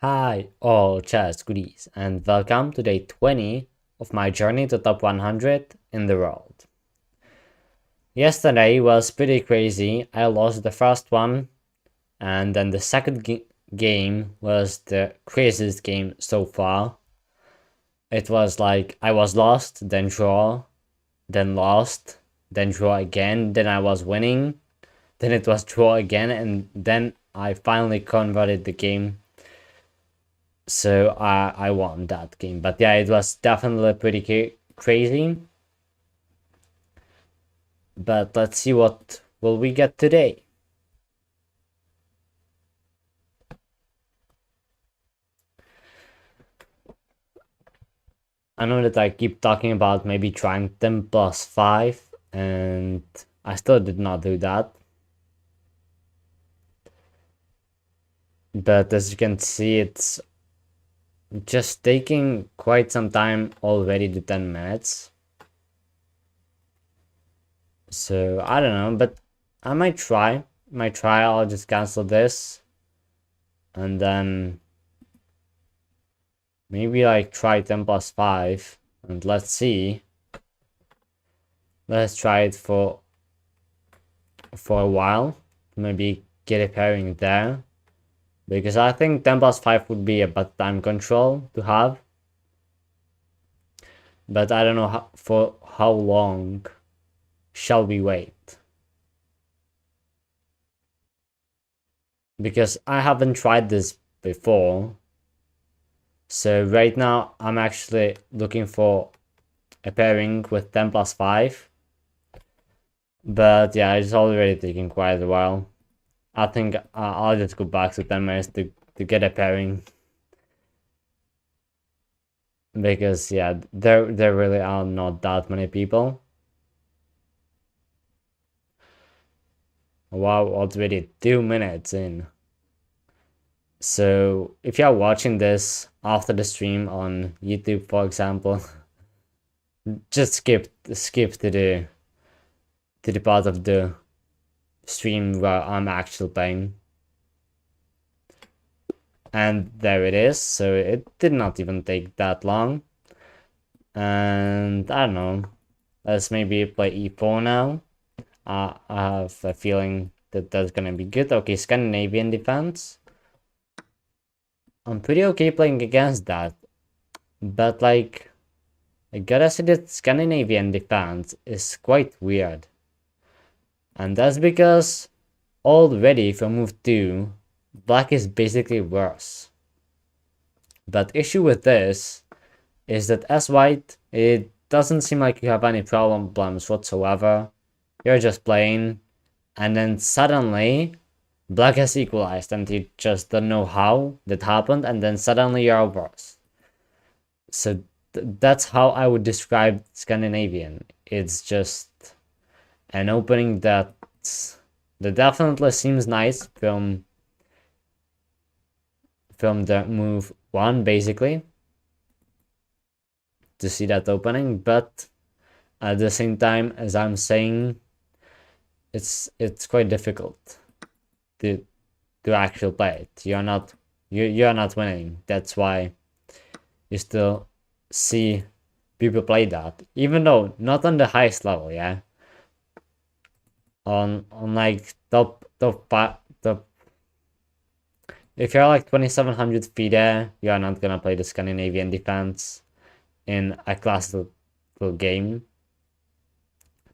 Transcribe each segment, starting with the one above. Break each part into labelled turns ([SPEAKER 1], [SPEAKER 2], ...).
[SPEAKER 1] Hi, all chess goodies, and welcome to day 20 of my journey to top 100 in the world. Yesterday was pretty crazy. I lost the first one, and then the second game was the craziest game so far. It was like I was lost, then draw, then lost, then draw again, then I was winning, then it was draw again, and then I finally converted the game. So I won that game. But yeah, it was definitely pretty crazy. But let's see what will we get today. I know that I keep talking about maybe trying 10 plus 5, and I still did not do that. But as you can see, it's just taking quite some time already to 10 minutes. So I don't know, but I might try. I'll just cancel this. And then maybe like try 10 plus 5. And let's see. Let's try it for a while. Maybe get a pairing there. Because I think 10 plus 5 would be a better time control to have. But I don't know for how long shall we wait. Because I haven't tried this before. So right now I'm actually looking for a pairing with 10 plus 5. But yeah, it's already taking quite a while. I think I'll just go back to 10 minutes to get a pairing. Because yeah, there really are not that many people. Wow, already 2 minutes in. So if you are watching this after the stream on YouTube, for example, just skip to the part of the stream where I'm actually playing. And there it is. So it did not even take that long. And I don't know. Let's maybe play e4 now. I have a feeling that that's gonna be good. Okay, Scandinavian defense. I'm pretty okay playing against that. But like, I gotta say that Scandinavian defense is quite weird. And that's because already for move 2, black is basically worse. But issue with this is that as white, it doesn't seem like you have any problems whatsoever. You're just playing, and then suddenly black has equalized and you just don't know how that happened, and then suddenly you're worse. So that's how I would describe Scandinavian. It's just an opening that definitely seems nice from the move 1, basically, to see that opening, but at the same time, as I'm saying, it's quite difficult to actually play it. You're not winning. That's why you still see people play that, even though not on the highest level. Yeah, on like top. If you're like 2700 FIDE, you're not gonna play the Scandinavian defense in a classical game.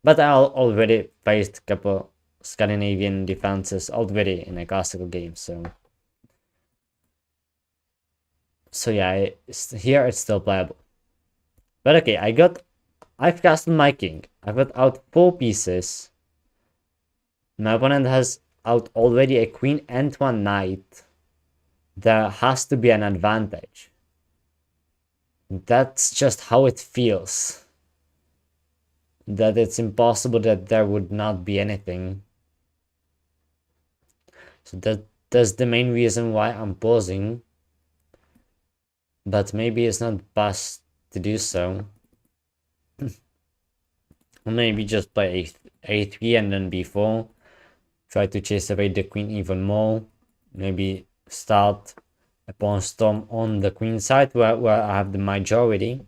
[SPEAKER 1] But I already faced a couple Scandinavian defenses already in a classical game, so yeah, here it's still playable. But okay, I've castled my king. I've got out 4 pieces. My opponent has out already a queen and 1 knight. There has to be an advantage. That's just how it feels. That it's impossible that there would not be anything. So that's the main reason why I'm pausing. But maybe it's not best to do so. Maybe just play a3 and then b4. Try to chase away the queen even more. Maybe start a pawn storm on the queen side where I have the majority.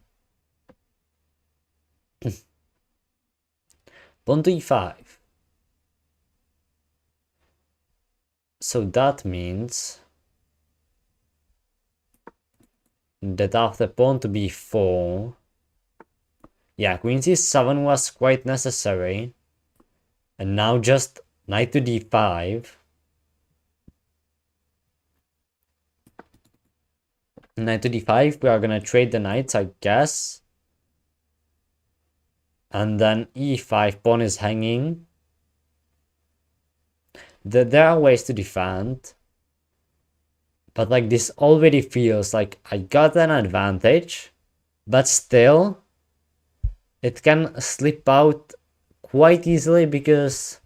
[SPEAKER 1] Pawn to e5. So that means that after pawn to b4, yeah, queen c7 was quite necessary. And now just knight to d5. Knight to d5, we are gonna trade the knights, I guess. And then e5, pawn is hanging. There are ways to defend. But like this already feels like I got an advantage. But still, it can slip out quite easily because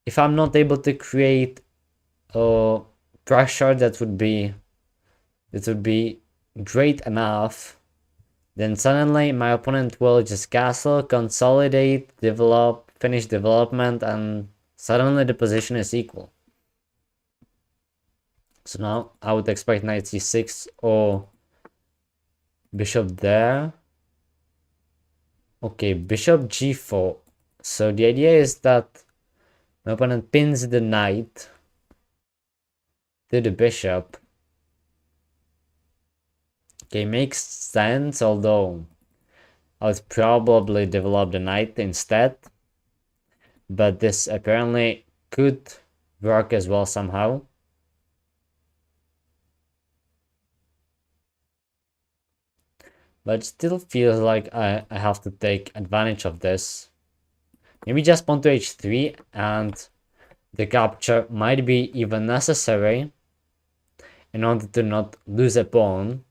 [SPEAKER 1] if I'm not able to create pressure that would be great enough, then suddenly my opponent will just castle, consolidate, develop, finish development, and suddenly the position is equal. So now I would expect knight c6 or bishop there. Okay, bishop g4. So the idea is that my opponent pins the knight to the bishop. Okay, makes sense, although I would probably develop the knight instead. But this apparently could work as well somehow. But it still feels like I have to take advantage of this. Maybe just pawn to h3 and the capture might be even necessary in order to not lose a pawn.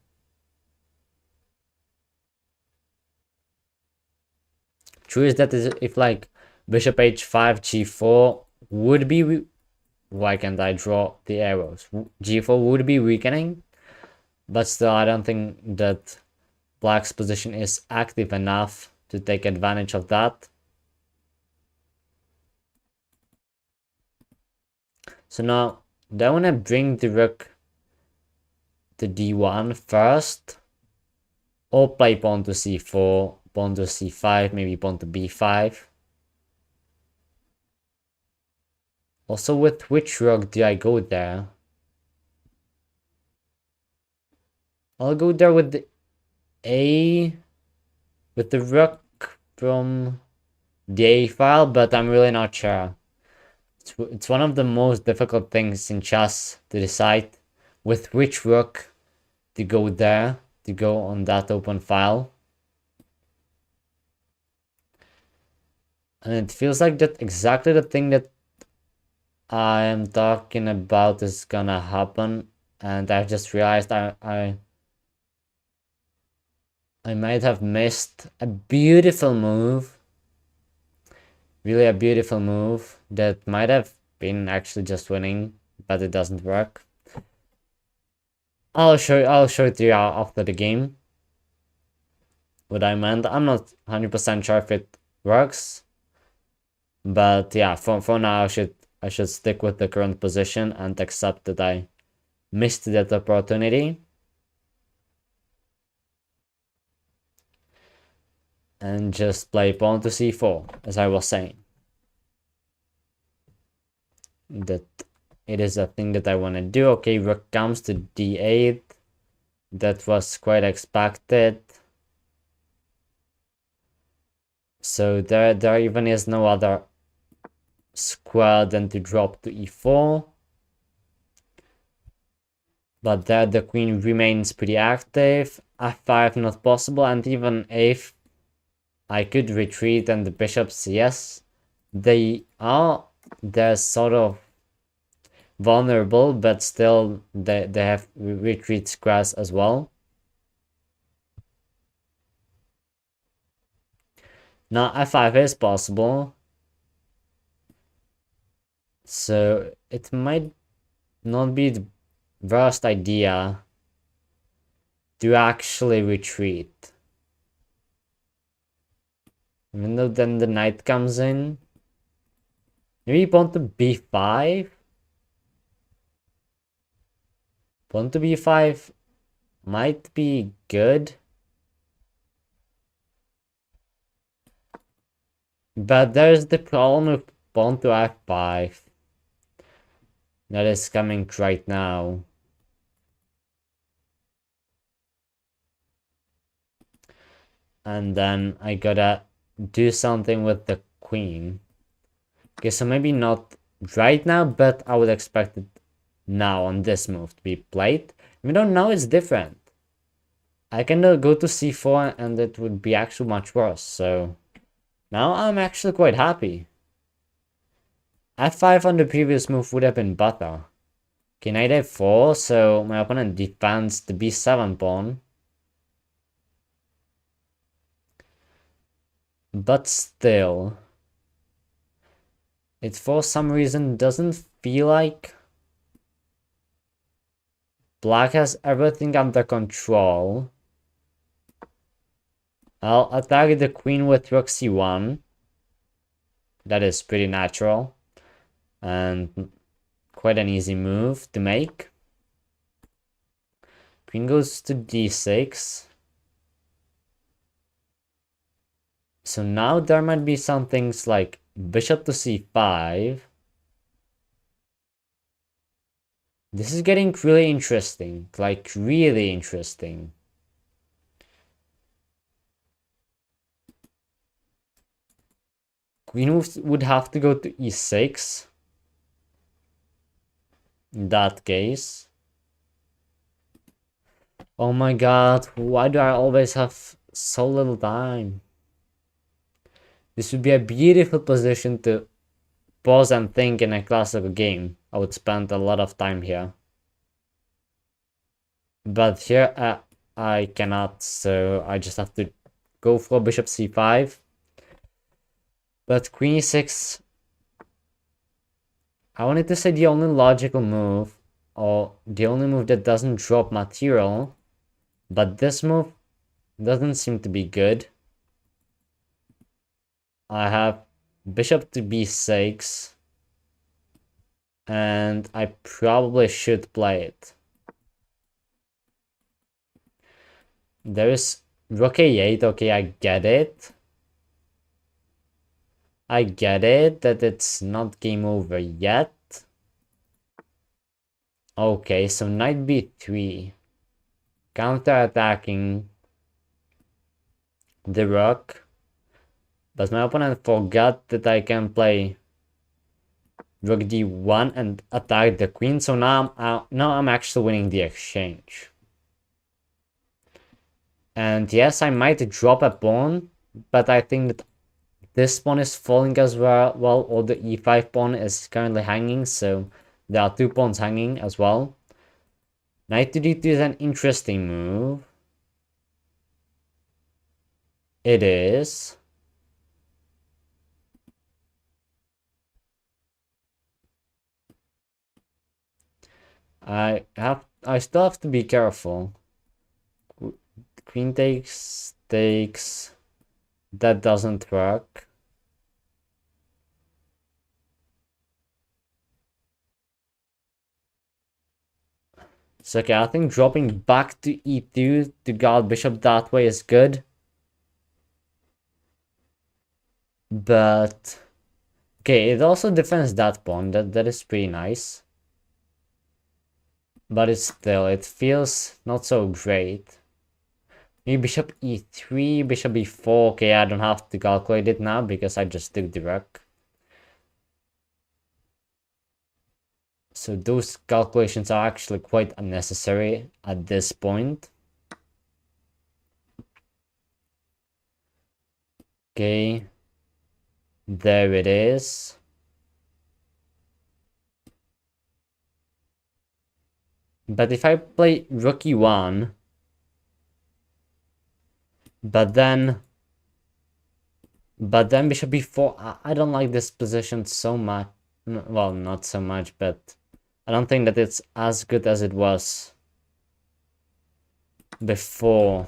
[SPEAKER 1] True is that if like bishop h5, g4 would be... Why can't I draw the arrows? g4 would be weakening, but still I don't think that black's position is active enough to take advantage of that. So now, do I want to bring the rook to d1 first? Or play pawn to c4, pawn to c5, maybe pawn to b5? Also, with which rook do I go there? I'll go there with the with the rook from the a file, but I'm really not sure. It's one of the most difficult things in chess to decide with which rook to go there, to go on that open file. And it feels like that exactly the thing that I am talking about is gonna happen. And I just realized I might have missed a beautiful move. Really a beautiful move that might have been actually just winning, but it doesn't work. I'll show it to you after the game what I meant. I'm not 100% sure if it works, but yeah, for now I should stick with the current position and accept that I missed that opportunity. And just play pawn to c4, as I was saying. That it is a thing that I want to do. Okay, rook comes to d8. That was quite expected. So there even is no other square than to drop to e4. But there the queen remains pretty active. f5 not possible, and even if I could retreat and the bishops, yes, they're sort of vulnerable, but still they have retreat squares as well. Now f5 is possible, so it might not be the worst idea to actually retreat. Even though then the knight comes in. Maybe pawn to b5? Pawn to b5 might be good. But there's the problem with pawn to f5 that is coming right now. And then I gotta do something with the queen. Okay, so maybe not right now, but I would expect it now on this move to be played. Even though now it's different. I can go to c4 and it would be actually much worse. So now I'm actually quite happy. f5 on the previous move would have been better. Okay, knight a4, so my opponent defends the b7 pawn. But still, it for some reason doesn't feel like black has everything under control. I'll attack the queen with rook c1. That is pretty natural and quite an easy move to make. Queen goes to d6. So now there might be some things like bishop to c5. This is getting really interesting, like really interesting. Queen would have to go to e6. In that case. Oh my god, why do I always have so little time? This would be a beautiful position to pause and think in a classical game. I would spend a lot of time here. But here I cannot, so I just have to go for bishop c5. But queen e6, I wanted to say the only logical move, or the only move that doesn't drop material, but this move doesn't seem to be good. I have bishop to b6, and I probably should play it. There is rook a8, okay, I get it. I get it, that it's not game over yet. Okay, so knight b3. Counter-attacking the rook. But my opponent forgot that I can play rook d1 and attack the queen. So now I'm actually winning the exchange. And yes, I might drop a pawn, but I think that this pawn is falling as well, or the e5 pawn is currently hanging, so there are two pawns hanging as well. Knight to d2 is an interesting move. It is. I still have to be careful. Queen takes. That doesn't work. So okay, I think dropping back to e2 to guard bishop that way is good. But okay, it also defends that pawn. That is pretty nice. But it feels not so great. Maybe bishop e3, bishop e4. Okay, I don't have to calculate it now because I just took the rook. So those calculations are actually quite unnecessary at this point. Okay, there it is. But if I play rook e1, but then bishop b4, I don't like this position so much. Well, not so much, but I don't think that it's as good as it was before.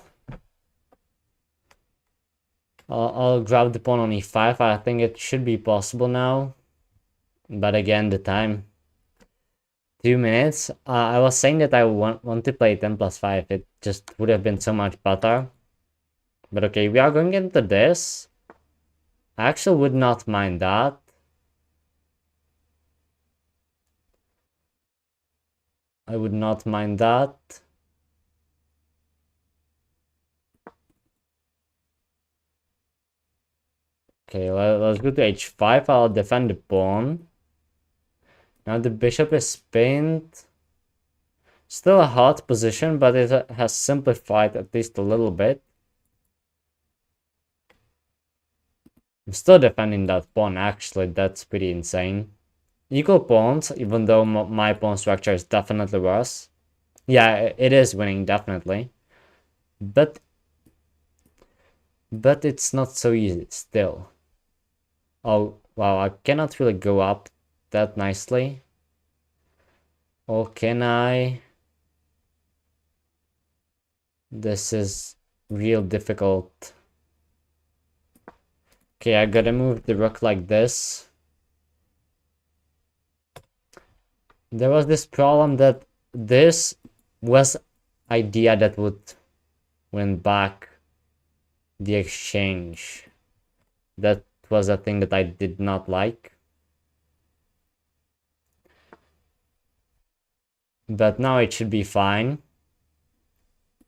[SPEAKER 1] I'll grab the pawn on e5. I think it should be possible now. But again, the time 2 minutes. I was saying that I want to play 10+5. It just would have been so much better. But okay, we are going into this. I actually would not mind that. I would not mind that. Okay, let's go to h5. I'll defend the pawn. Now the bishop is pinned. Still a hard position, but it has simplified at least a little bit. I'm still defending that pawn, actually. That's pretty insane. Equal pawns, even though my pawn structure is definitely worse. Yeah, it is winning, definitely. But it's not so easy still. Oh, wow, I cannot really go up that nicely. Or can I? This is real difficult. Okay, I gotta move the rook like this. There was this problem that this was idea that would win back the exchange. That was a thing that I did not like. But now it should be fine.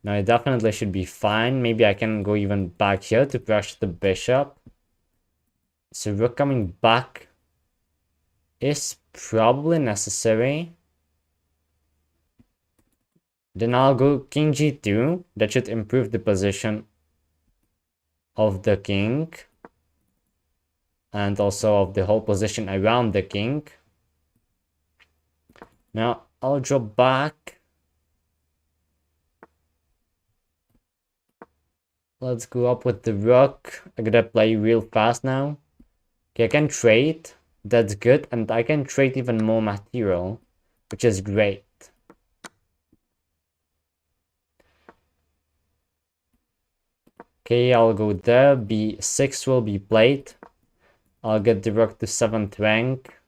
[SPEAKER 1] Now it definitely should be fine. Maybe I can go even back here to pressure the bishop. So rook coming back is probably necessary. Then I'll go king g2. That should improve the position of the king. And also of the whole position around the king. Now I'll drop back. Let's go up with the rook. I gotta play real fast now. Okay, I can trade. That's good. And I can trade even more material, which is great. Okay, I'll go there. b6 will be played. I'll get the rook to 7th rank.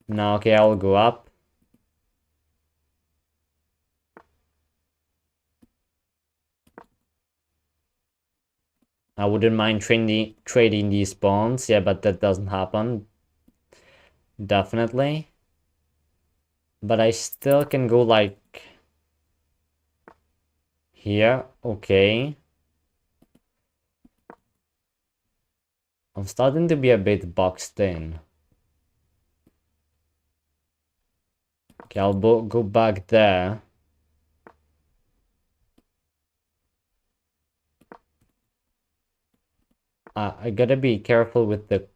[SPEAKER 1] Now, okay, I'll go up. I wouldn't mind trading these pawns. Yeah, but that doesn't happen. Definitely. But I still can go like here. Okay. I'm starting to be a bit boxed in. Okay, I'll go back there. I gotta be careful with the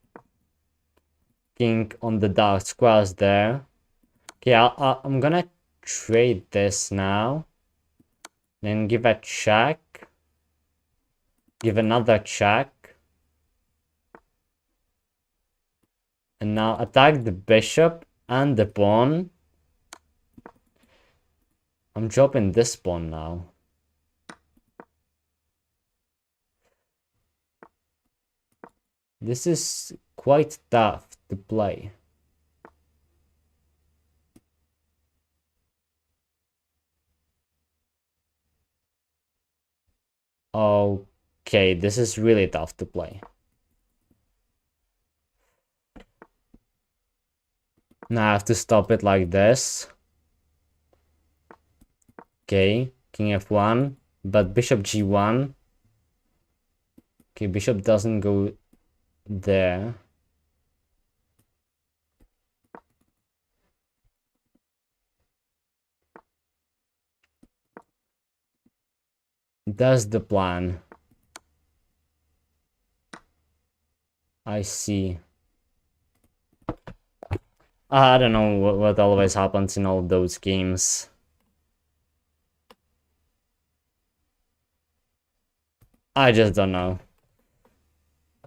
[SPEAKER 1] king on the dark squares there. Okay, I'm gonna trade this now. Then give a check. Give another check. And now attack the bishop and the pawn. I'm dropping this pawn now. This is quite tough to play. Okay, this is really tough to play. Now I have to stop it like this. Okay, king f1, but bishop g1. Okay, bishop doesn't go there. That's the plan. I see. I don't know what always happens in all those games. I just don't know.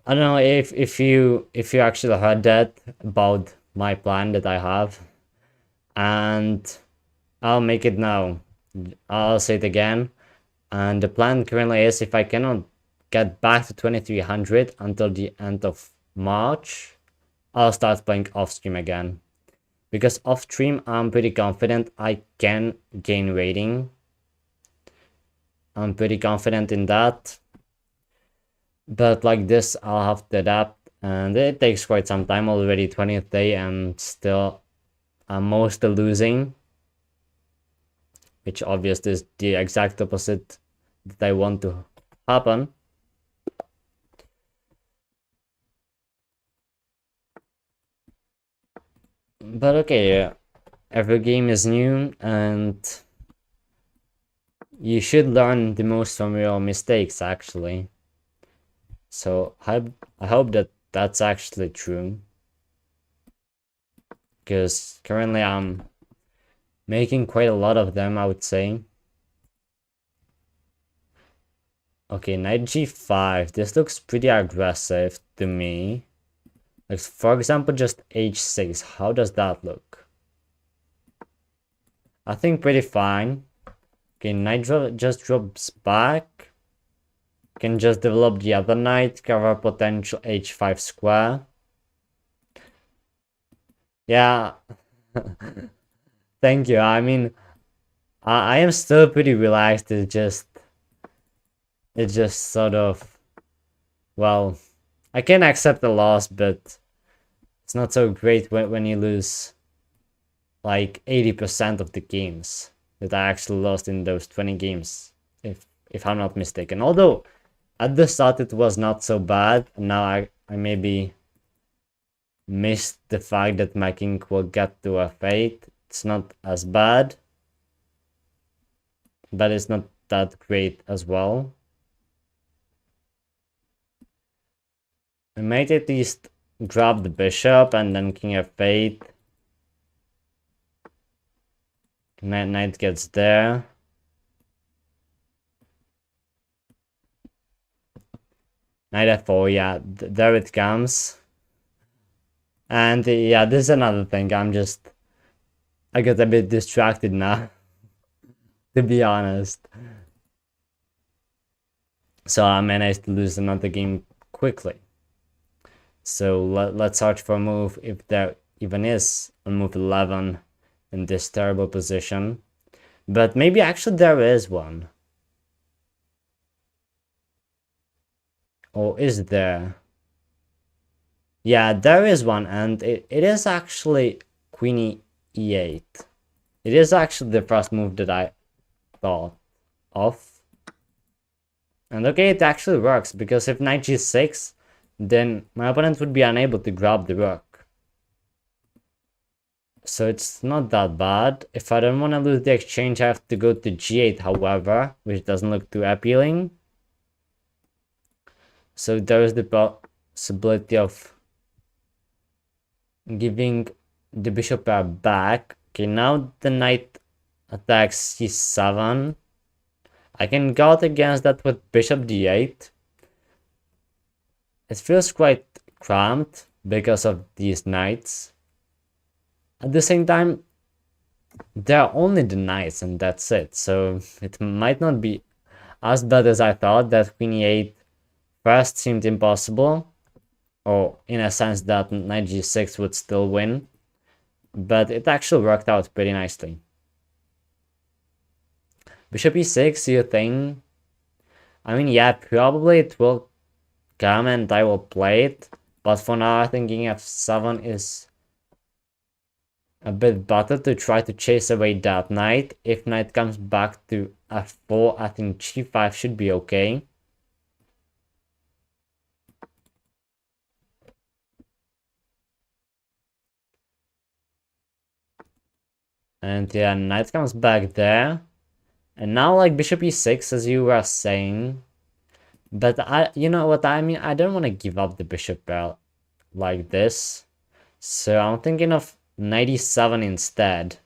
[SPEAKER 1] I don't know if you actually heard that about my plan that I have, and I'll make it now. I'll say it again. And the plan currently is, if I cannot get back to 2300 until the end of March, I'll start playing off stream again. Because off stream, I'm pretty confident I can gain rating. I'm pretty confident in that. But like this, I'll have to adapt. And it takes quite some time already, 20th day, and still I'm mostly losing. Which obviously is the exact opposite that I want to happen. But okay, every game is new, and you should learn the most from your mistakes, actually. So I hope that that's actually true. Because currently I'm making quite a lot of them, I would say. Okay, knight g5. This looks pretty aggressive to me. Like, for example, just h6. How does that look? I think pretty fine. Okay, knight just drops back. Can just develop the other knight, cover potential h5 square. Yeah. Thank you. I mean, I am still pretty relaxed. It's just sort of, well, I can accept the loss, but it's not so great when you lose like 80% of the games that I actually lost in those 20 games, if I'm not mistaken. Although at the start it was not so bad, and now I maybe missed the fact that my king will get to f8. It's not as bad, but it's not that great as well. I might at least grab the bishop and then king f8. Knight gets there. Knight f4, yeah, there it comes. And yeah, this is another thing. I get a bit distracted now, to be honest. So I managed to lose another game quickly. So let's search for a move, if there even is, on move 11 in this terrible position. But maybe actually there is one. Or is there? Yeah, there is one, and it is actually queen e8. It is actually the first move that I thought of. And okay, it actually works, because if knight g6, then my opponent would be unable to grab the rook. So it's not that bad. If I don't want to lose the exchange, I have to go to g8, however, which doesn't look too appealing. So there is the possibility of giving the bishop pair back. Okay, now the knight attacks c7. I can guard against that with bishop d8. It feels quite cramped because of these knights. At the same time, they're only the knights and that's it. So it might not be as bad as I thought. That queen e8 first seemed impossible. Or in a sense that knight g6 would still win. But it actually worked out pretty nicely. Bishop e6, you think? I mean, yeah, probably it will come and I will play it. But for now, I think king f7 is a bit better to try to chase away that knight. If knight comes back to f4, I think g5 should be okay. And yeah, knight comes back there. And now like bishop e6, as you were saying. But you know what I mean? I don't want to give up the bishop pair like this. So I'm thinking of knight e7 instead.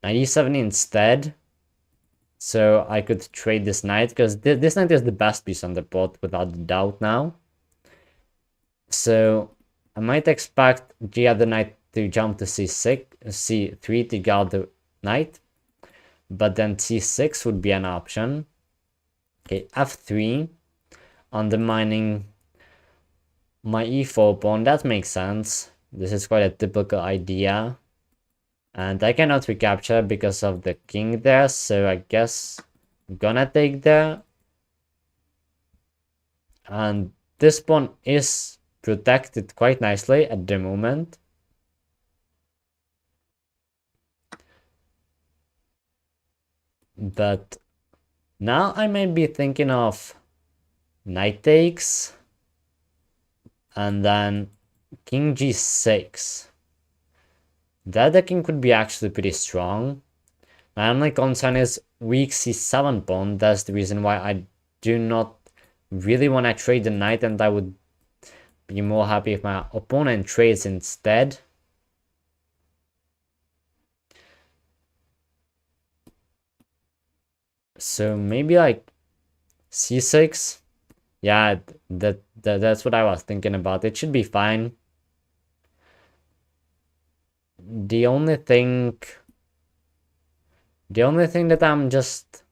[SPEAKER 1] Knight e7 instead. So I could trade this knight, because this knight is the best piece on the board without a doubt now. So I might expect the other knight to jump to c6, c3 to guard the knight. But then c6 would be an option. Okay, f3, undermining my e4 pawn, that makes sense. This is quite a typical idea. And I cannot recapture because of the king there, so I guess I'm gonna take there. And this pawn is protected quite nicely at the moment. But now I might be thinking of knight takes and then king g6. That the king could be actually pretty strong. My only concern is weak c7 pawn. That's the reason why I do not really want to trade the knight, and I would be more happy if my opponent trades instead. So maybe like c6. Yeah, that's what I was thinking about. It should be fine. The only thing that I'm just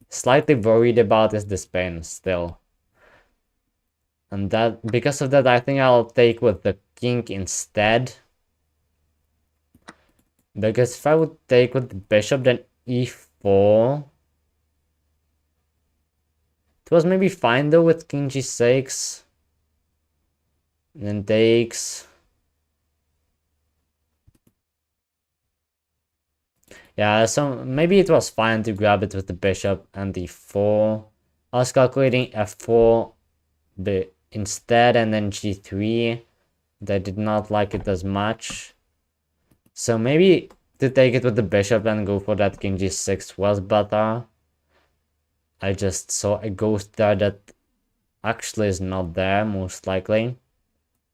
[SPEAKER 1] slightly worried about is the spin still. And that because of that, I think I'll take with the king instead. Because if I would take with the bishop, then e4. It was maybe fine though with king g6. Then takes. Yeah, so maybe it was fine to grab it with the bishop and d4. I was calculating f4 instead and then g3. I did not like it as much. So maybe to take it with the bishop and go for that king g6 was better. I just saw a ghost there that actually is not there, most likely.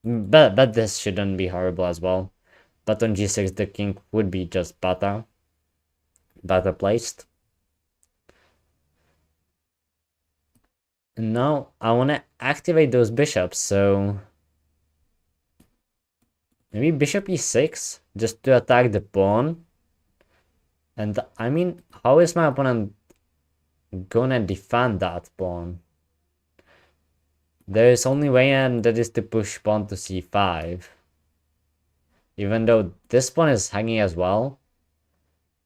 [SPEAKER 1] But this shouldn't be horrible as well. But on g6 the king would be just better placed. And now I want to activate those bishops, so maybe bishop e6 just to attack the pawn. And I mean, how is my opponent gonna defend that pawn? There is only way, and that is to push pawn to c5. Even though this pawn is hanging as well,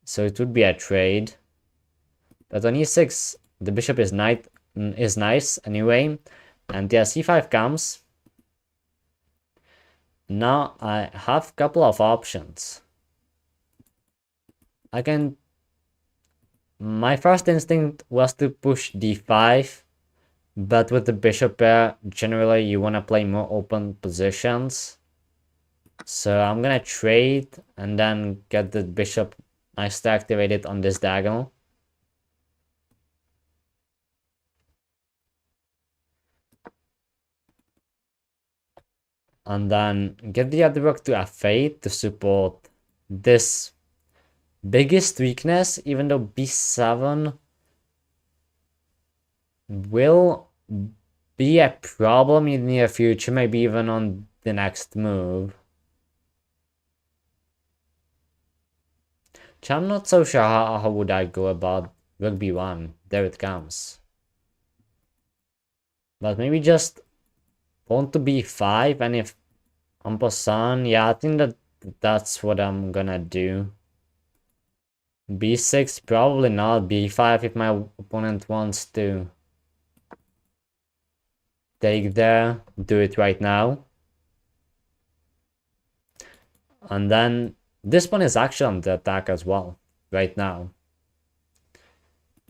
[SPEAKER 1] so it would be a trade. But on e6, the bishop is nice anyway, and yeah, c5 comes. Now I have a couple of options. My first instinct was to push d5, but with the bishop pair, generally you want to play more open positions. So I'm gonna trade and then get the bishop nicely activated on this diagonal. And then get the other rook to f8 to support this biggest weakness, even though b7 will be a problem in the near future, maybe even on the next move. Which I'm not so sure how would I go about rook b1. There it comes. But maybe just pawn to b5, and if en passant, yeah, I think that's what I'm gonna do. b6, probably not. b5 if my opponent wants to take there, do it right now. And then this one is actually on the attack as well, right now.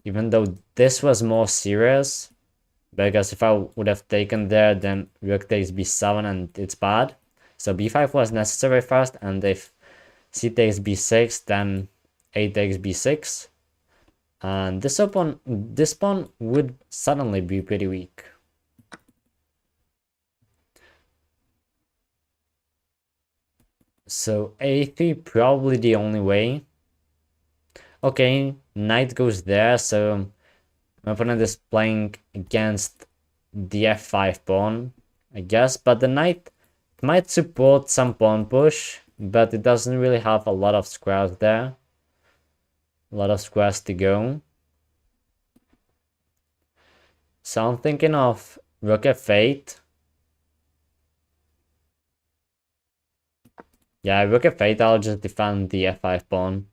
[SPEAKER 1] Even though this was more serious, because if I would have taken there, then rook takes b7 and it's bad. So b5 was necessary first, and if c takes b6, then a takes b6. And this pawn would suddenly be pretty weak. So a3 probably the only way. Okay, knight goes there, so my opponent is playing against the f5 pawn, I guess, but the knight might support some pawn push, but it doesn't really have a lot of squares there. A lot of squares to go. So I'm thinking of rook f8 Yeah, rook f8, I'll just defend the f5 pawn.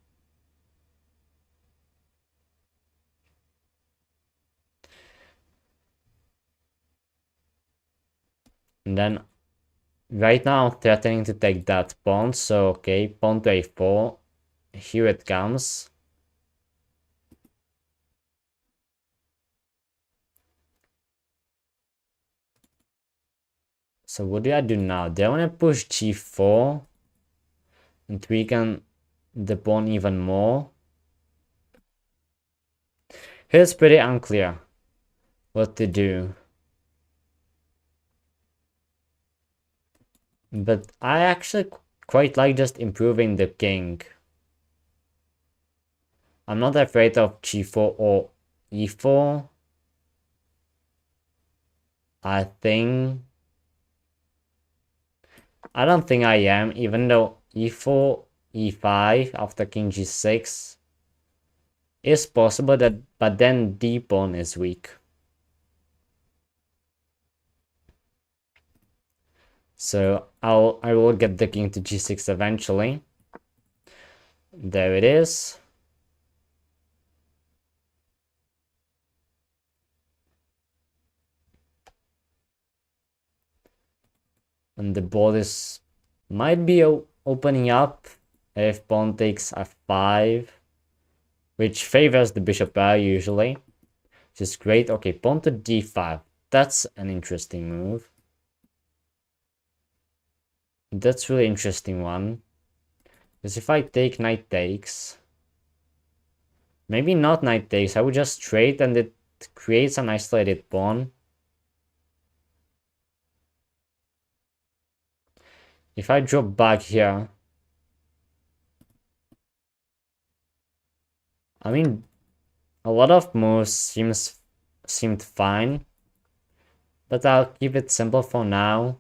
[SPEAKER 1] And then right now I'm threatening to take that pawn, so okay, pawn to a4. Here it comes. So what do I do now? Do I want to push g4 and weaken the pawn even more? Here's pretty unclear what to do. But I actually quite like just improving the king. I'm not afraid of g4 or e4. I don't think I am, even though e4, e5 after king g6 is possible, but then d pawn is weak. So I will get the king to g6 eventually. There it is. And the board might be opening up if pawn takes f5, which favors the bishop pair usually, which is great. Okay, pawn to d5. That's an interesting move. That's really interesting one. Because if I take knight takes, maybe not knight takes, I would just trade and it creates an isolated pawn. If I drop back here, I mean, a lot of moves seemed fine, but I'll keep it simple for now.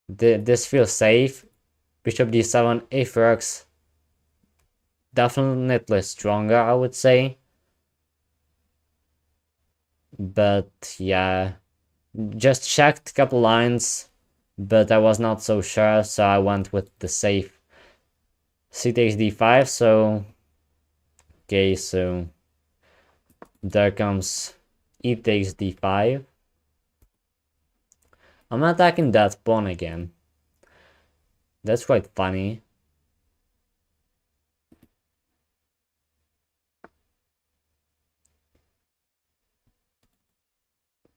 [SPEAKER 1] This feels safe. Bishop d7, if works, definitely stronger, I would say. But yeah, just checked a couple lines, but I was not so sure, so I went with the safe c takes d5. So okay, so there comes e takes d5. I'm attacking that pawn again. That's quite funny.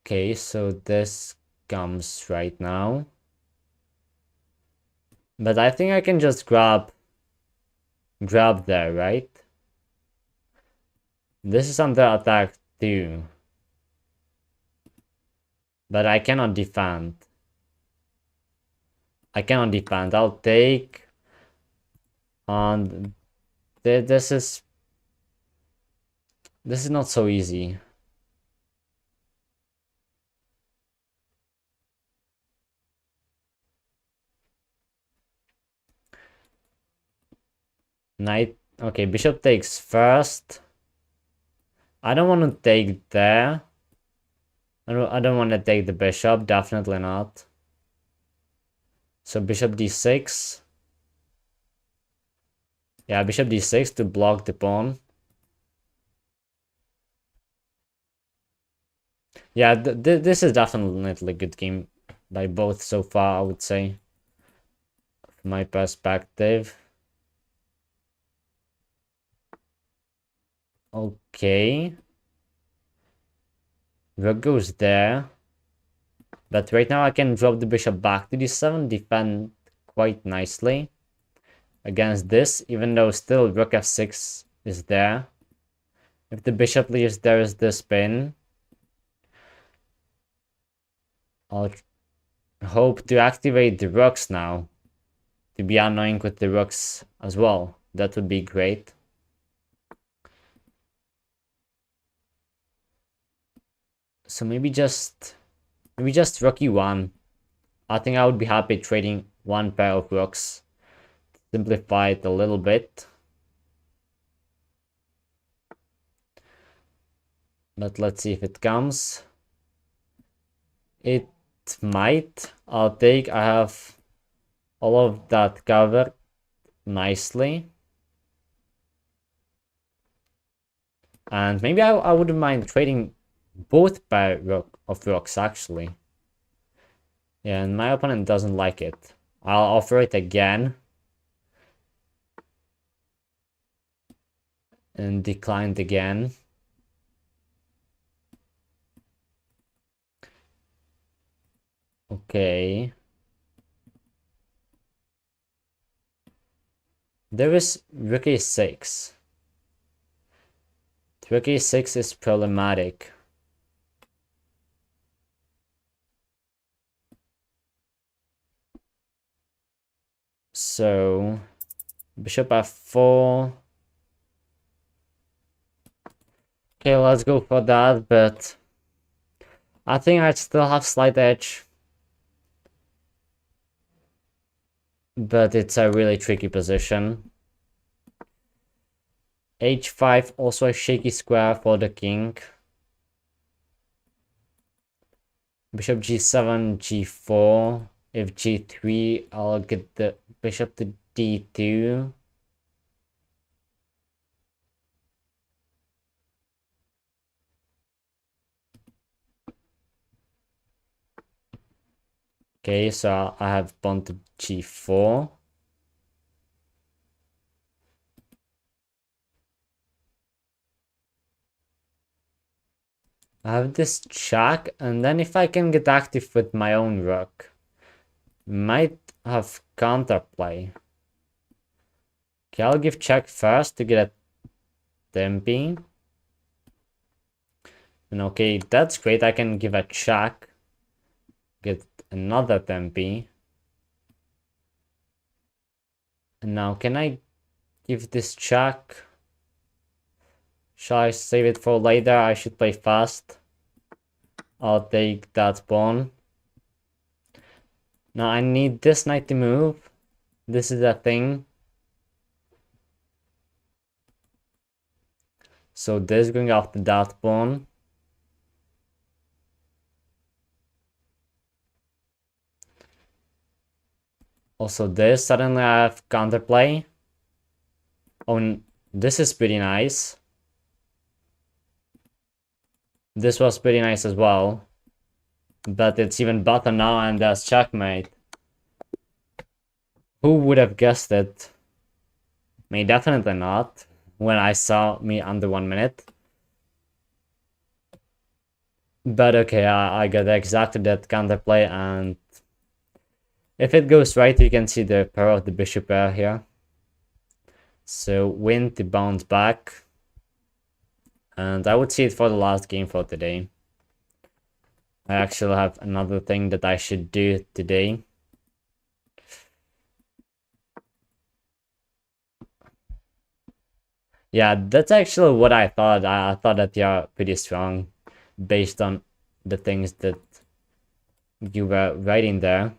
[SPEAKER 1] Okay, so this comes right now. But I think I can just grab there, right? This is under attack too. But I cannot defend. I'll take. And this is not so easy. Knight. Okay, bishop takes first. I don't want to take there. I don't want to take the bishop. Definitely not. So bishop d6. Yeah, bishop d6 to block the pawn. Yeah, this is definitely a good game by both so far, I would say. From my perspective. Okay. Rook goes there. But right now I can drop the bishop back to d7, defend quite nicely against this, even though still rook f6 is there. If the bishop leaves, there is the spin. I'll hope to activate the rooks now, to be annoying with the rooks as well. That would be great. So maybe just rook e1. I think I would be happy trading one pair of rooks. Simplify it a little bit. But let's see if it comes. It might. I'll take. I have all of that covered nicely. And maybe I wouldn't mind trading both pair of rocks, actually. Yeah, and my opponent doesn't like it. I'll offer it again. And declined again. Okay. There is rook a6. Rook a6 is problematic. So, bishop f4. Okay, let's go for that, but I think I still have slight edge. But it's a really tricky position. h5, also a shaky square for the king. Bishop g7, g4. If g3, I'll get the bishop to d2. Okay, so I have pawn to g4. I have this check, and then if I can get active with my own rook, might have counterplay. Okay, I'll give check first to get a tempi. And okay, that's great. I can give a check, get another tempi. And now, can I give this check? Shall I save it for later? I should play fast. I'll take that pawn. Now I need this knight to move. This is a thing. So this going after that pawn. Also this, suddenly I have counterplay. Oh, this is pretty nice. This was pretty nice as well. But it's even better now, and there's checkmate. Who would have guessed it? Me, definitely not. When I saw me under 1 minute. But okay, I got exactly that counterplay, and if it goes right, you can see the power of the bishop pair here. So win to bounce back. And I would see it for the last game for today. I actually have another thing that I should do today. Yeah, that's actually what I thought. I thought that you're pretty strong based on the things that you were writing there.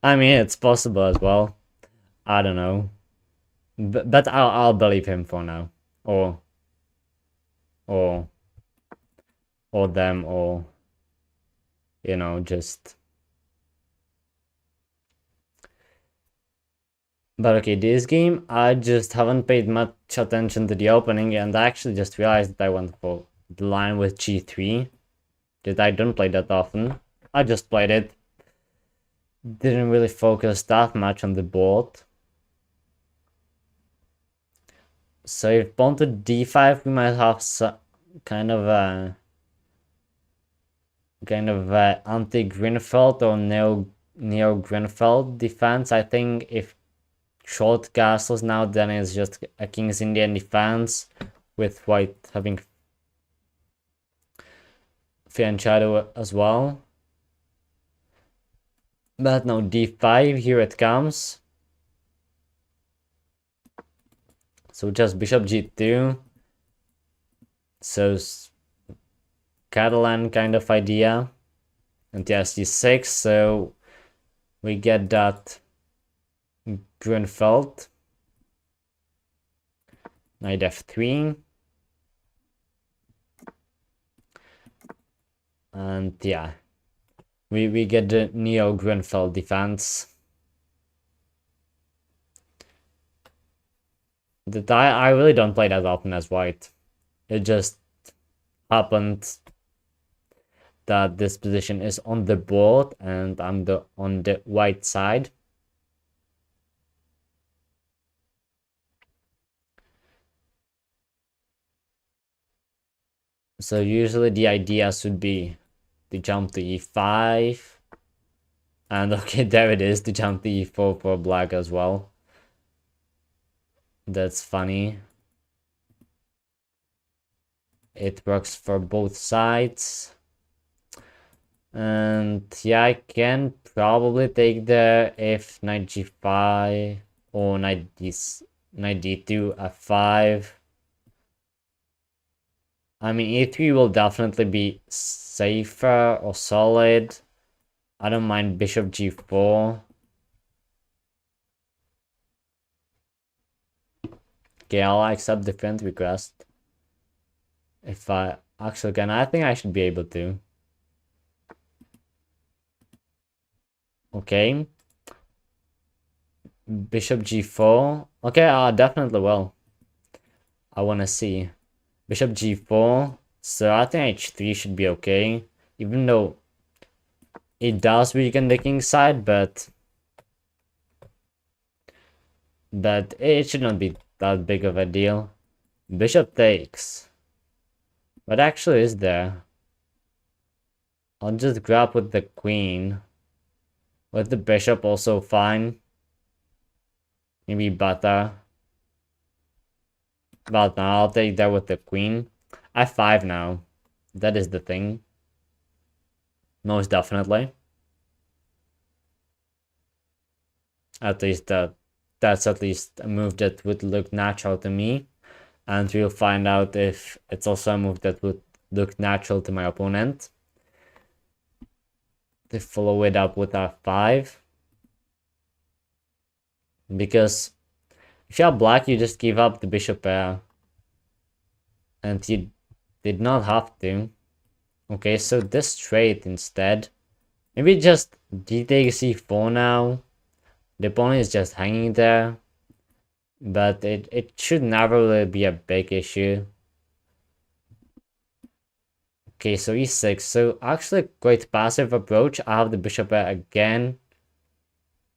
[SPEAKER 1] I mean, it's possible as well. I don't know. But I'll believe him for now. Or or or them, or you know, just. But okay, this game, I just haven't paid much attention to the opening, and I actually just realized that I went for the line with g3. That I don't play that often. I just played it. Didn't really focus that much on the board. So if pawn to d5, we might have some kind of a anti-Grünfeld or Neo-Grünfeld defense. I think if short castles now, then it's just a King's Indian defense with white having fianchetto as well. But no, d5, here it comes. So just bishop g2. So Catalan kind of idea. And yes, d6, so we get that Grünfeld. Knight f3. And yeah, we get the Neo-Grünfeld defense. That I really don't play that often as white. It just happened that this position is on the board and I'm on the white side. So usually the idea should be to jump to e5. And okay, there it is, to jump to e4 for black as well. That's funny. It works for both sides. And yeah, I can probably take the if knight g5 or knight d2 f5. I mean, e3 will definitely be safer or solid. I don't mind bishop g4. Okay, I'll accept the friend request. If I actually can, I think I should be able to. Okay. Bishop g4. Okay, I definitely will. I want to see. Bishop g4. So I think h3 should be okay. Even though it does weaken the king side, but it should not be that big of a deal. Bishop takes. What actually is there? I'll just grab with the queen. With the bishop also fine. Maybe better. Well, now I'll take that with the queen. f5 now. That is the thing. Most definitely. At least that's at least a move that would look natural to me. And we'll find out if it's also a move that would look natural to my opponent. To follow it up with f5. Because if you have black, you just give up the bishop pair. And you did not have to. Okay, so this straight instead. Maybe just d takes c4 now. The opponent is just hanging there. But it should never really be a big issue. Okay, so e6. So actually quite passive approach. I have the bishop pair again.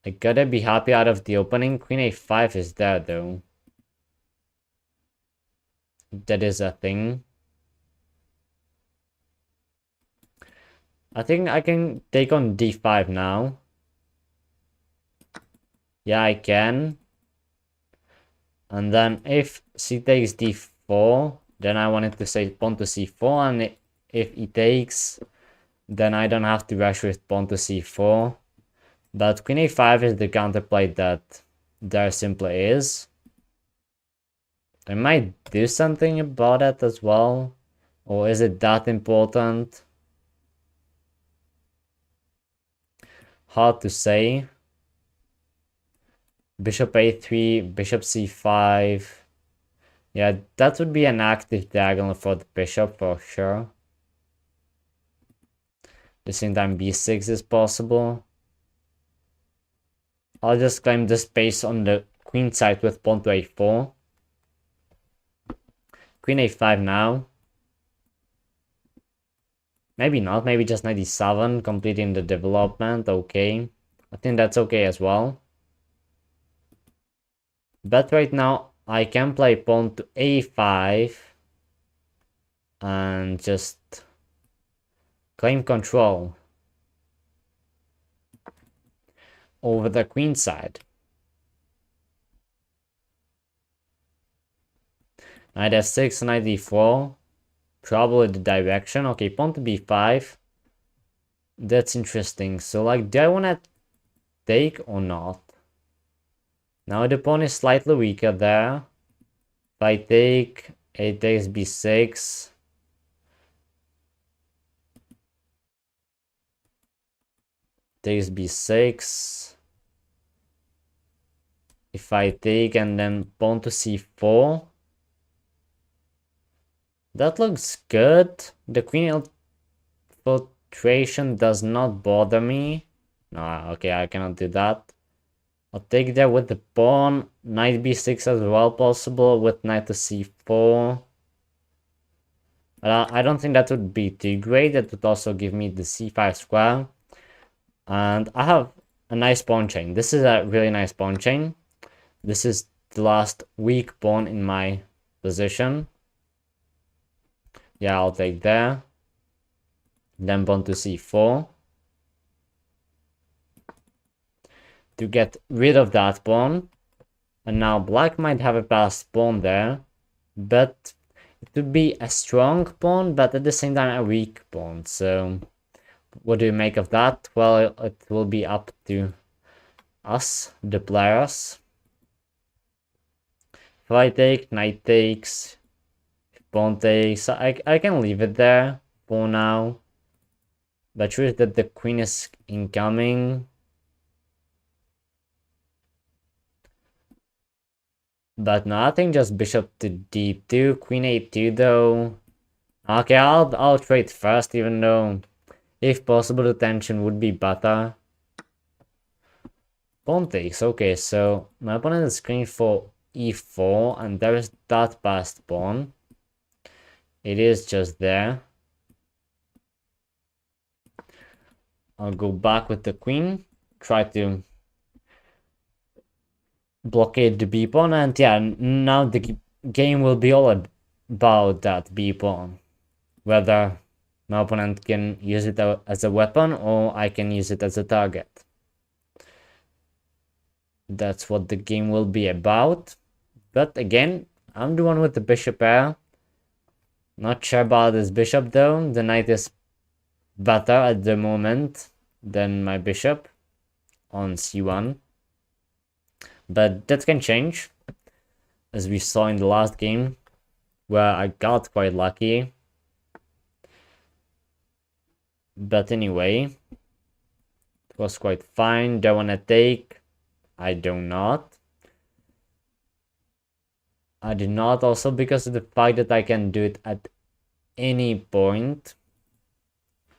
[SPEAKER 1] I gotta be happy out of the opening. Queen a5 is there though. That is a thing. I think I can take on d5 now. Yeah, I can. And then if c takes d4, then I wanted to say pawn to c4. And if he takes, then I don't have to rush with pawn to c4. But queen a5 is the counterplay that there simply is. I might do something about it as well. Or is it that important? Hard to say. Bishop a3, bishop c5. Yeah, that would be an active diagonal for the bishop for sure. At the same time, b6 is possible. I'll just claim the space on the queen side with pawn to a4. Queen a5 now. Maybe not, maybe just knight e7, completing the development, okay. I think that's okay as well. But right now, I can play pawn to a5 and just claim control over the queen side. Knight f6, knight d4. Probably the direction. Okay, pawn to b5. That's interesting. So, like, do I want to take or not? Now the pawn is slightly weaker there. If I take, it takes b6. Takes b6. If I take and then pawn to c4. That looks good. The queen infiltration does not bother me. No, okay, I cannot do that. I'll take that with the pawn. Knight b6 as well possible with knight to c4. I don't think that would be too great. That would also give me the c5 square. And I have a nice pawn chain. This is a really nice pawn chain. This is the last weak pawn in my position. Yeah, I'll take there. Then pawn to c4. To get rid of that pawn. And now black might have a passed pawn there. But it would be a strong pawn, but at the same time a weak pawn. So what do you make of that? Well, it will be up to us, the players. If I take, knight takes, pawn takes, I can leave it there for now. But true is that the queen is incoming. But no, I think just bishop to d2, queen a2 though. Okay, I'll trade first, even though if possible the tension would be better. Pawn takes, okay, so my opponent is screening for e4 and there is that passed pawn. It is just there. I'll go back with the queen, try to blockade the b pawn, and yeah, now the game will be all about that b pawn. Whether my opponent can use it as a weapon or I can use it as a target. That's what the game will be about. But again, I'm the one with the bishop pair. Not sure about this bishop though. The knight is better at the moment than my bishop on c1. But that can change, as we saw in the last game, where I got quite lucky. But anyway, it was quite fine. Do I want to take? I do not. I do not, also because of the fact that I can do it at any point.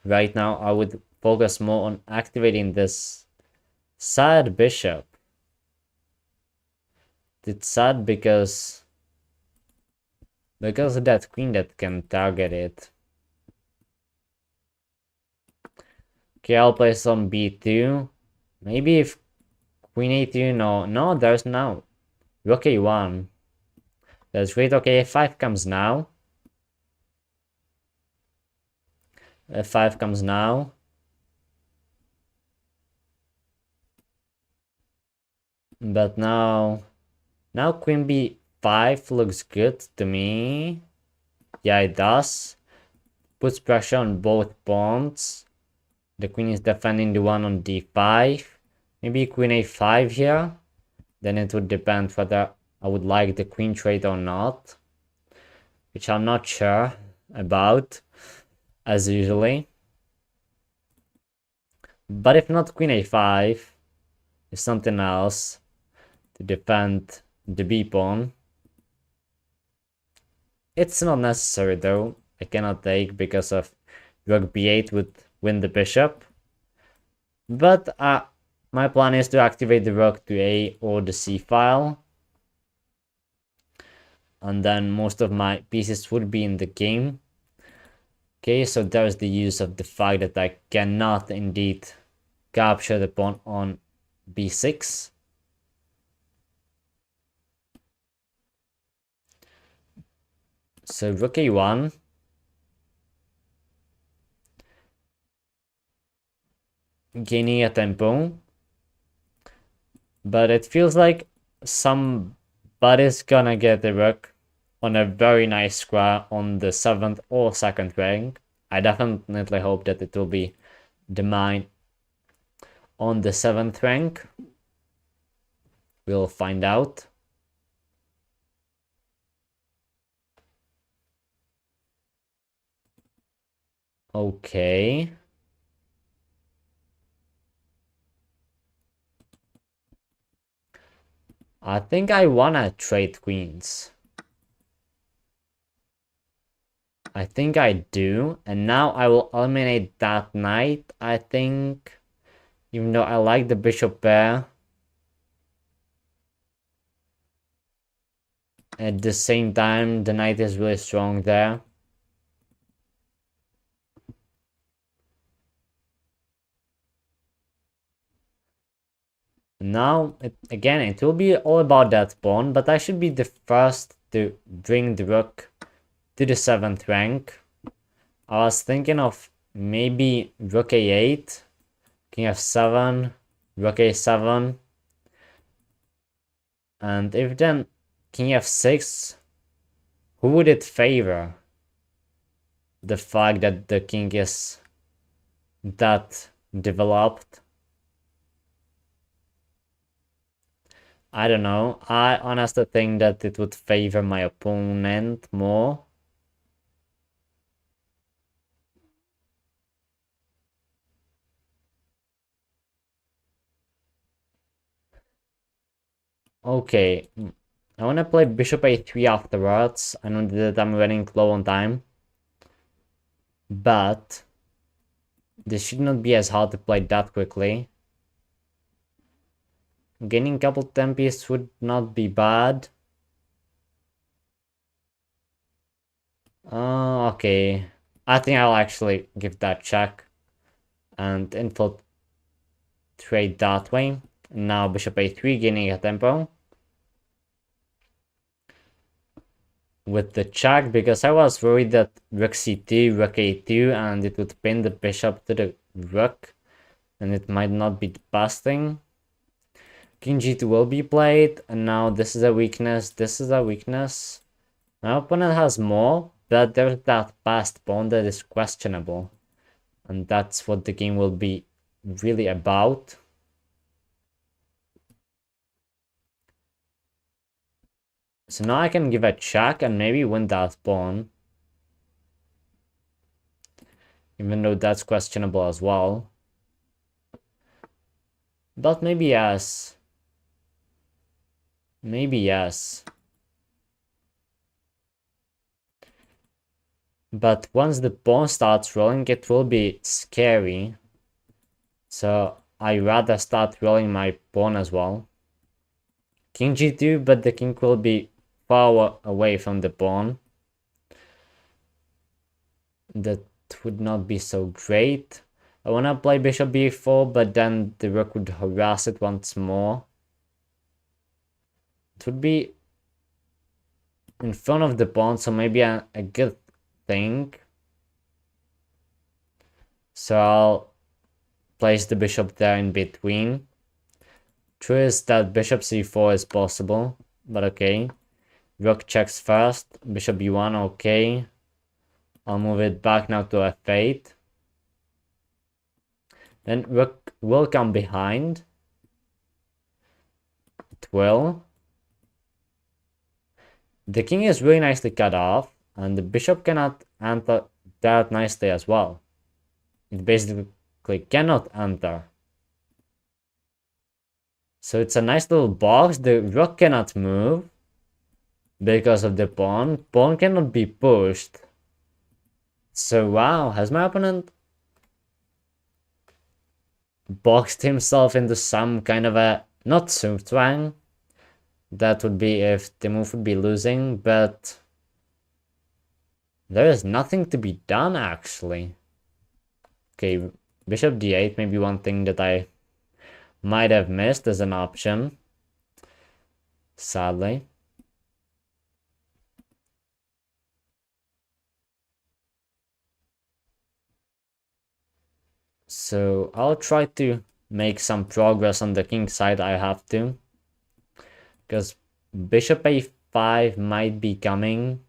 [SPEAKER 1] Right now, I would focus more on activating this sad bishop. It's sad because of that queen that can target it. Okay, I'll play some b2. Maybe if queen a2, no, there's no. Rook a1. That's great. Okay, f5 comes now. F5 comes now. But now queen b5 looks good to me. Yeah, it does. Puts pressure on both pawns. The queen is defending the one on d5. Maybe queen a5 here. Then it would depend whether I would like the queen trade or not. Which I'm not sure about, as usually. But if not queen a5, is something else to defend the b pawn. It's not necessary though. I cannot take because of rook b8 would win the bishop. But my plan is to activate the rook to a or the c file. And then most of my pieces would be in the game. Okay, so there's the use of the fact that I cannot indeed capture the pawn on b6. So rook a1. Gaining a tempo. But it feels like somebody's gonna get the rook on a very nice square on the 7th or 2nd rank. I definitely hope that it will be the mine on the 7th rank. We'll find out. Okay. I think I wanna trade queens. I think I do. And now I will eliminate that knight, I think. Even though I like the bishop there. At the same time, the knight is really strong there. Now, again, it will be all about that pawn, but I should be the first to bring the rook to the 7th rank. I was thinking of maybe rook a8, king f7, rook a7, and if then king f6, who would it favor? The fact that the king is that developed? I don't know. I honestly think that it would favor my opponent more. Okay, I want to play bishop a3 afterwards. I know that I'm running low on time. But this should not be as hard to play that quickly. Gaining a couple tempies would not be bad. Okay. I think I'll actually give that check and infiltrate that way. Now bishop a3 gaining a tempo. With the check, because I was worried that rook c2, rook a2, and it would pin the bishop to the rook, and it might not be the best thing. King g2 will be played, and now this is a weakness, this is a weakness. My opponent has more, but there's that passed pawn that is questionable. And that's what the game will be really about. So now I can give a check and maybe win that pawn. Even though that's questionable as well. But maybe yes. Maybe yes. But once the pawn starts rolling, it will be scary. So I rather start rolling my pawn as well. King g2, but the king will be far away from the pawn. That would not be so great. I want to play bishop b4, but then the rook would harass it once more. It would be in front of the pawn, so maybe a good thing. So I'll place the bishop there in between. True is that bishop c4 is possible, but okay. Rook checks first, bishop b1, okay. I'll move it back now to f8. Then rook will come behind. It will. The king is really nicely cut off, and the bishop cannot enter that nicely as well. It basically cannot enter. So it's a nice little box. The rook cannot move because of the pawn. Pawn cannot be pushed. So wow, has my opponent boxed himself into some kind of a, not Zugzwang. That would be if the move would be losing, but there is nothing to be done actually. Okay, bishop d8 may be one thing that I might have missed as an option, sadly. So I'll try to make some progress on the king side. I have to, because bishop a5 might be coming.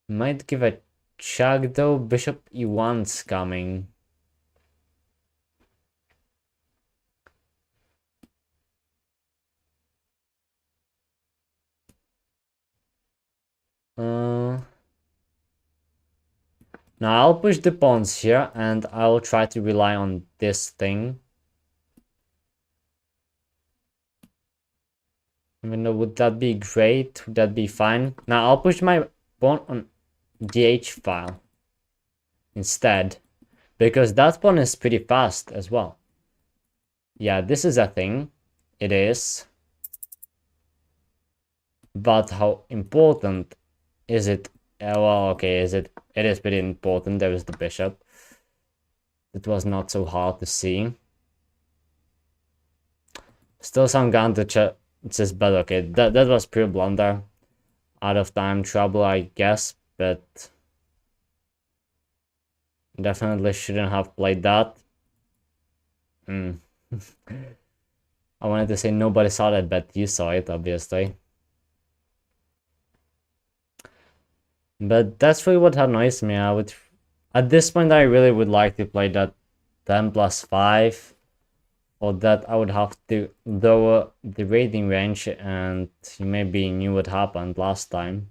[SPEAKER 1] Might give a check though. Bishop e1's coming. Now I'll push the pawns here and I'll try to rely on this thing. Even though, would that be great? Would that be fine? Now I'll push my pawn on DH file instead, because that pawn is pretty fast as well. Yeah, this is a thing. It is. But how important is it? Well, okay, is it? It is pretty important. There is the bishop. It was not so hard to see. Still some chances, but okay, that was pure blunder. Out of time trouble, I guess, but definitely shouldn't have played that. I wanted to say nobody saw that, but you saw it, obviously. But that's really what annoys me. At this point, I really would like to play that 10+5. For that, I would have to lower the rating range, and you maybe knew what happened last time.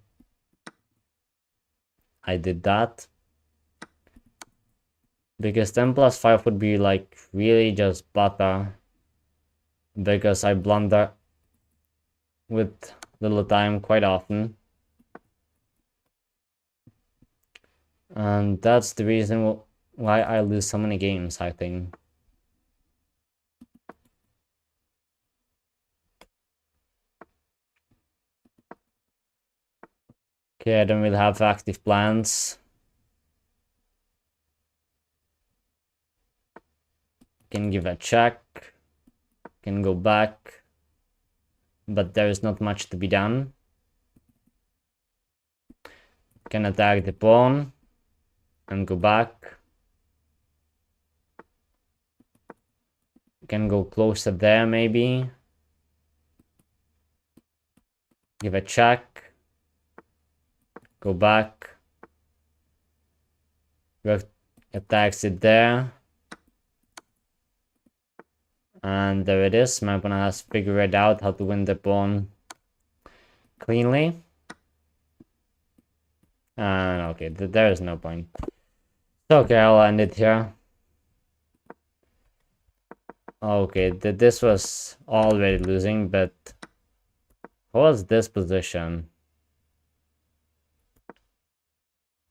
[SPEAKER 1] I did that. Because 10+5 would be like really just butter. Because I blunder with little time quite often. And that's the reason why I lose so many games, I think. Okay, I don't really have active plans. Can give a check. Can go back. But there is not much to be done. Can attack the pawn. And go back. Can go closer there, maybe. Give a check. Go back. Attacks it there. And there it is. My opponent has figured out how to win the pawn cleanly. And okay, there is no point. So, okay, I'll end it here. Okay, this was already losing, but what was this position?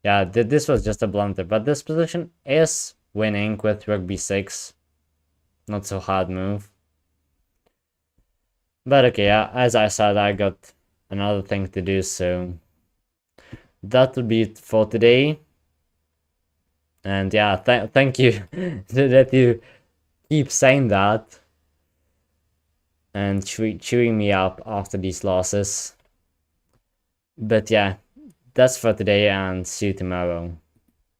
[SPEAKER 1] Yeah, this was just a blunder, but this position is winning with rook b6. Not so hard move. But okay, yeah, as I said, I got another thing to do, so that would be it for today. And yeah, thank you that you keep saying that and cheering me up after these losses. But yeah, that's for today, and see you tomorrow.